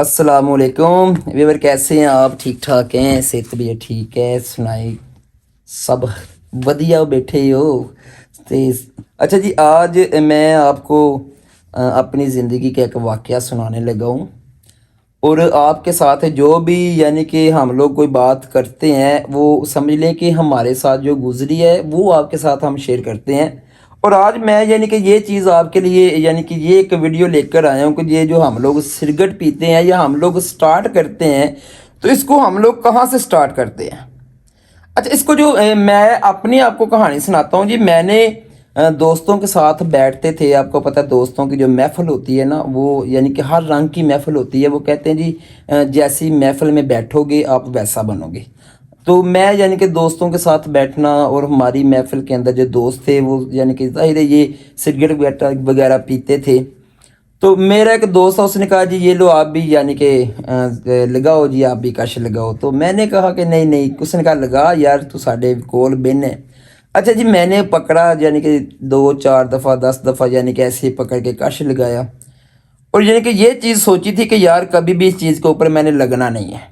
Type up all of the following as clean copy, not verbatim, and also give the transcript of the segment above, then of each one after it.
अस्सलाम वालेकुम व्यूअर, कैसे हैं आप? ठीक ठाक हैं? सेहत भी ठीक है? सुनाई सब वधिया बैठे हो? ते अच्छा जी, आज मैं आपको अपनी ज़िंदगी का एक वाक़या सुनाने लगा हूँ। और आपके साथ जो भी यानी कि हम लोग कोई बात करते हैं, वो समझ लें कि हमारे साथ जो गुज़री है वो आपके साथ हम शेयर करते हैं। और आज मैं यानी कि ये चीज़ आपके लिए यानी कि ये एक वीडियो लेकर आया हूँ कि ये जो हम लोग सिगरेट पीते हैं या हम लोग स्टार्ट करते हैं, तो इसको हम लोग कहाँ से स्टार्ट करते हैं। अच्छा, इसको जो मैं अपनी आपको कहानी सुनाता हूँ जी। मैंने दोस्तों के साथ बैठते थे। आपको पता है दोस्तों की जो महफ़िल होती है ना, वो यानी कि हर रंग की महफ़िल होती है। वो कहते हैं जी जैसी महफ़िल में बैठोगे आप वैसा बनोगे। तो मैं यानी कि दोस्तों के साथ बैठना, और हमारी महफ़िल के अंदर जो दोस्त थे वो यानी कि ज़ाहिर है ये सिगरेट वगैरह वगैरह पीते थे। तो मेरा एक दोस्त था, उसने कहा जी ये लो आप भी यानी कि लगाओ जी, आप भी कश लगाओ। तो मैंने कहा कि नहीं नहीं, उसने कहा लगा यार, तू साढ़े कोल बिन है। अच्छा जी, मैंने पकड़ा यानी कि 2-4 दफ़ा 10 दफ़ा यानी कि ऐसे ही पकड़ के कश लगाया। और यानी कि ये चीज़ सोची थी कि यार कभी भी इस चीज़ के ऊपर मैंने लगना नहीं है।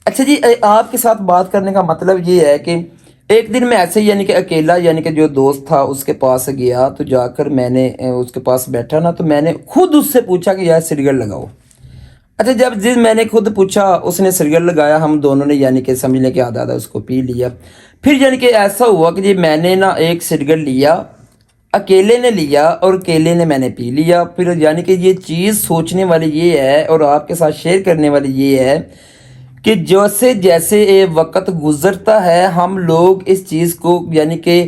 अच्छा जी, आपके साथ बात करने का मतलब ये है कि एक दिन मैं ऐसे ही यानी कि अकेला यानी कि जो दोस्त था उसके पास गया। तो जाकर मैंने उसके पास बैठा ना, तो मैंने खुद उससे पूछा कि यार सिगरेट लगाओ। अच्छा, जब जिस मैंने खुद पूछा उसने सिगरेट लगाया, हम दोनों ने यानी कि समझ लें कि आधा आधा उसको पी लिया। फिर यानी कि ऐसा हुआ कि जी मैंने ना एक सिगरेट लिया, अकेले ने लिया और अकेले ने मैंने पी लिया। फिर यानी कि ये चीज़ सोचने वाली ये है और आपके साथ शेयर करने वाली ये है कि जैसे जैसे ये वक्त गुजरता है, हम लोग इस चीज़ को यानी कि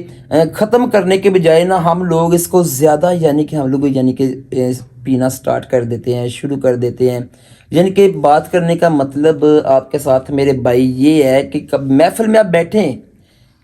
ख़त्म करने के बजाय ना, हम लोग इसको ज़्यादा यानी कि हम लोग यानी कि पीना स्टार्ट कर देते हैं, शुरू कर देते हैं। यानी कि बात करने का मतलब आपके साथ मेरे भाई ये है कि कब महफ़िल में आप बैठें,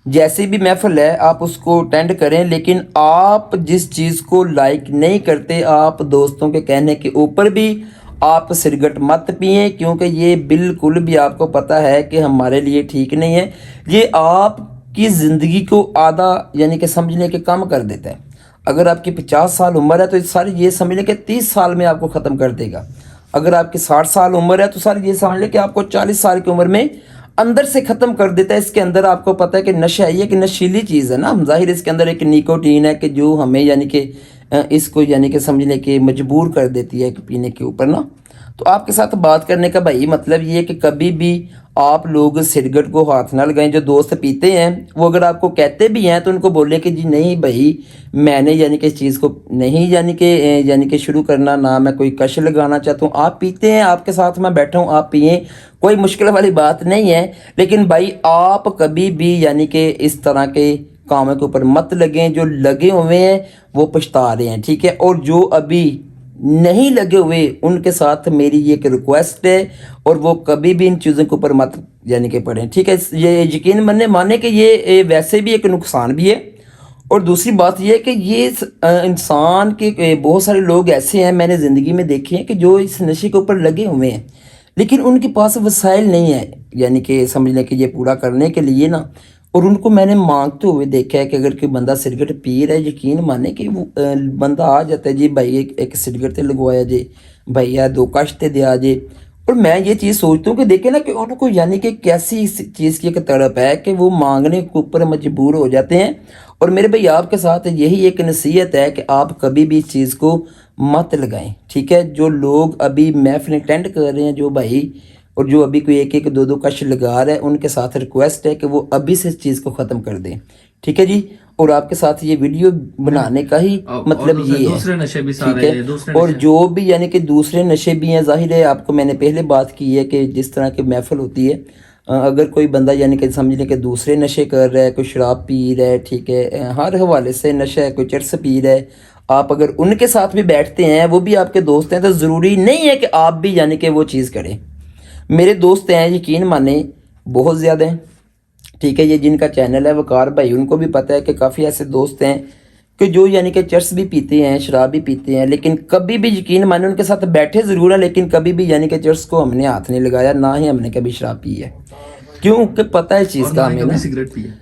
जैसी भी महफ़िल है आप उसको अटेंड करें, लेकिन आप जिस चीज़ को लाइक नहीं करते, आप दोस्तों के कहने के ऊपर भी आप सिगरेट मत पिएं, क्योंकि ये बिल्कुल भी आपको पता है कि हमारे लिए ठीक नहीं है। ये आपकी ज़िंदगी को आधा यानी कि समझने के कम कर देता है। अगर आपकी 50 साल उम्र है तो सारी ये समझ लें कि 30 साल में आपको ख़त्म कर देगा। अगर आपकी 60 साल उम्र है तो सारी ये समझ लें कि आपको 40 साल की उम्र में अंदर से ख़त्म कर देता है। इसके अंदर आपको पता है कि नशा है, ये कि नशीली चीज़ है ना, ज़ाहिर इसके अंदर एक निकोटीन है कि जो हमें यानी कि इसको यानी कि समझने के मजबूर कर देती है कि पीने के ऊपर ना। तो आपके साथ बात करने का भाई मतलब ये है कि कभी भी आप लोग सिगरेट को हाथ ना लगाएं। जो दोस्त पीते हैं वो अगर आपको कहते भी हैं तो उनको बोलें कि जी नहीं भाई, मैंने यानी कि इस चीज़ को नहीं यानी कि शुरू करना ना, मैं कोई कश लगाना चाहता हूँ। आप पीते हैं, आपके साथ मैं बैठा हूँ, आप पिएँ, कोई मुश्किल वाली बात नहीं है। लेकिन भाई आप कभी भी यानी कि इस तरह के कामों के ऊपर मत लगें। जो लगे हुए हैं वो पछता रहे हैं, ठीक है। और जो अभी नहीं लगे हुए उनके साथ मेरी ये एक रिक्वेस्ट है, और वो कभी भी इन चीज़ों के ऊपर मत यानी कि पढ़ें, ठीक है। ये यकीन माने कि ये वैसे भी एक नुकसान भी है। और दूसरी बात ये है कि ये इंसान के बहुत सारे लोग ऐसे हैं मैंने ज़िंदगी में देखे हैं कि जो इस नशे के ऊपर लगे हुए हैं, लेकिन उनके पास वसाइल नहीं है यानी कि समझ लें कि ये पूरा करने के लिए ना। और उनको मैंने मांगते हुए देखा है कि अगर कोई बंदा सिगरेट पी रहा है, यकीन माने कि वो बंदा आ जाता है जी भाई एक सिगरेट तो लगवाया जे, भैया 2 कश ते दिया जे। और मैं ये चीज़ सोचता हूँ कि देखे ना कि उनको यानी कि कैसी इस चीज़ की एक तड़प है कि वो मांगने के ऊपर मजबूर हो जाते हैं। और मेरे भाई आपके साथ यही एक नसीहत है कि आप कभी भी इस चीज़ को मत लगाएं, ठीक है। जो लोग अभी महफिल अटेंड कर रहे हैं जो भाई, और जो अभी कोई एक एक दो दो कश लगा रहा है, उनके साथ रिक्वेस्ट है कि वो अभी से इस चीज़ को ख़त्म कर दें, ठीक है जी। और आपके साथ ये वीडियो बनाने का ही मतलब ये है, दूसरे नशे भी ठीक सारे है। दूसरे और नशे। जो भी यानी कि दूसरे नशे भी हैं, जाहिर है आपको मैंने पहले बात की है कि जिस तरह की महफिल होती है, अगर कोई बंदा यानी कि समझ लें कि दूसरे नशे कर रहा है, कोई शराब पी रहा है, ठीक है, हर हवाले से नशा है, कोई चरस पी रहा है, आप अगर उनके साथ भी बैठते हैं, वो भी आपके दोस्त हैं, तो ज़रूरी नहीं है कि आप भी यानी कि वो चीज़ करें। मेरे दोस्त हैं, यकीन माने बहुत ज़्यादा हैं, ठीक है। ये जिनका चैनल है वकार भाई, उनको भी पता है कि काफ़ी ऐसे दोस्त हैं कि जो यानी कि चरस भी पीते हैं, शराब भी पीते हैं, लेकिन कभी भी यकीन माने उनके साथ बैठे ज़रूर है, लेकिन कभी भी यानी कि चरस को हमने हाथ नहीं लगाया, ना ही हमने कभी शराब पी है, क्योंकि पता है इस चीज़ और का ना ही हमें कभी ना। सिगरेट पिए।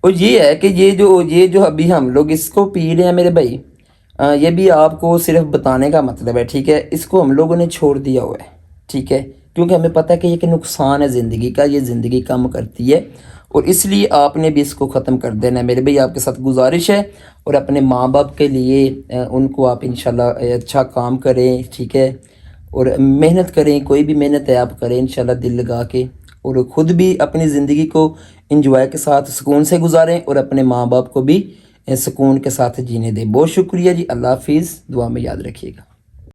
और ये है कि ये जो अभी हम लोग इसको पी रहे हैं मेरे भाई, ये भी आपको सिर्फ बताने का मतलब है, ठीक है। इसको हम लोगों ने छोड़ दिया हुआ है, ٹھیک ہے، کیونکہ ہمیں پتہ ہے کہ یہ کہ نقصان ہے زندگی کا، یہ زندگی کم کرتی ہے، اور اس لیے آپ نے بھی اس کو ختم کر دینا ہے۔ میرے بھائی آپ کے ساتھ گزارش ہے، اور اپنے ماں باپ کے لیے ان کو آپ انشاءاللہ اچھا کام کریں، ٹھیک ہے، اور محنت کریں، کوئی بھی محنت ہے آپ کریں انشاءاللہ دل لگا کے، اور خود بھی اپنی زندگی کو انجوائے کے ساتھ سکون سے گزاریں، اور اپنے ماں باپ کو بھی سکون کے ساتھ جینے دیں۔ بہت شکریہ جی، اللہ حافظ، دعا میں یاد رکھیے گا۔